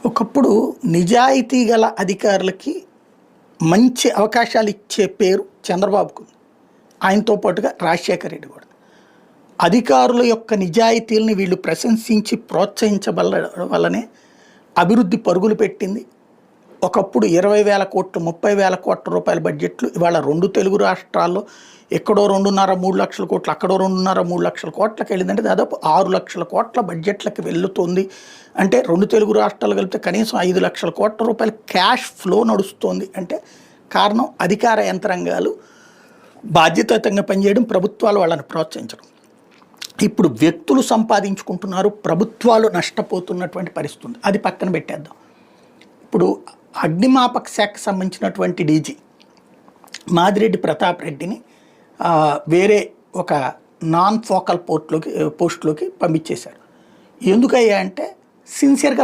ఒకప్పుడు నిజాయితీ గల అధికారులకి మంచి అవకాశాలు ఇచ్చే పేరు చంద్రబాబుకు ఉంది. ఆయనతో పాటుగా రాజశేఖర రెడ్డి కూడా. అధికారుల యొక్క నిజాయితీలని వీళ్ళు ప్రశంసించి ప్రోత్సహించబల్ల వల్లనే అభివృద్ధి పరుగులు పెట్టింది. ఒకప్పుడు 20,000 కోట్లు 30,000 కోట్ల రూపాయల బడ్జెట్లు ఇవాళ 2 తెలుగు రాష్ట్రాల్లో ఎక్కడో 2.5-3 లక్షల కోట్లు, అక్కడో 2.5-3 లక్షల కోట్లకి వెళ్ళిందంటే దాదాపు 6 లక్షల కోట్ల బడ్జెట్లకి వెళ్తుంది. అంటే 2 తెలుగు రాష్ట్రాలు కలిపితే కనీసం 5 లక్షల కోట్ల రూపాయల క్యాష్ ఫ్లో నడుస్తుంది. అంటే కారణం అధికార యంత్రాంగాలు బాధ్యతాయుతంగా పనిచేయడం, ప్రభుత్వాలు వాళ్ళని ప్రోత్సహించడం. ఇప్పుడు వ్యక్తులు సంపాదించుకుంటున్నారు, ప్రభుత్వాలు నష్టపోతున్నటువంటి పరిస్థితి ఉంది. అది పక్కన పెట్టేద్దాం. ఇప్పుడు అగ్నిమాపక శాఖకు సంబంధించినటువంటి డీజీ మాదిరెడ్డి ప్రతాప్ రెడ్డిని వేరే ఒక నాన్ ఫోకల్ పోస్ట్లోకి పంపించేశారు. ఎందుకయ్యా అంటే సిన్సియర్గా